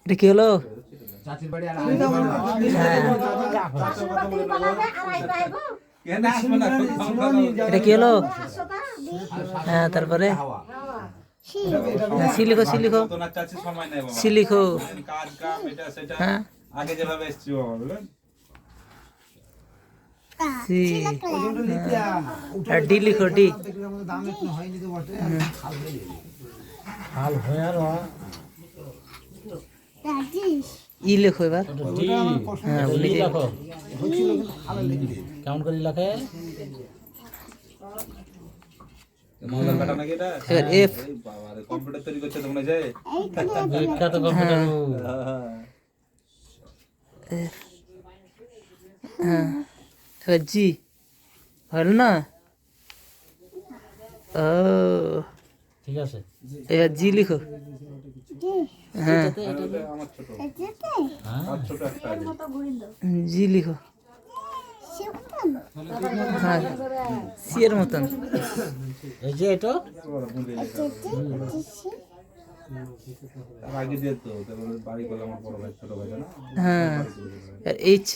এটা কি হলো? এটা কি হলো? হ্যাঁ, তারপরে সি লিখো, সি লিখো, সি লিখো। হ্যাঁ, আগে যেভাবে এসছি বুঝলেন, সি আর ডি লিখো, ডি। ই লেখো এবার। হ্যাঁ, কেমন করে লেখে? মজার ব্যাটা নাকি এটা? এবার এফ। এই বাবা রে, কম্পিউটার তৈরি করছে তো মনে হয়। বিখ্যাত কম্পিউটার। হ্যাঁ, এবার জি হল না? ও, ঠিক আছে। এবার জি লিখো। হ্যাঁ, আমার ছোট, আর ছোট একটা আছে। জি লিখো। হ্যাঁ, সি এর মতন। এই যে এটা বড় বুঝে গেছে। তার আগে দিয়ে তো তারপরে বাড়ি করলাম আমার বড় ভাই ছোট ভাই না। হ্যাঁ, এইচ।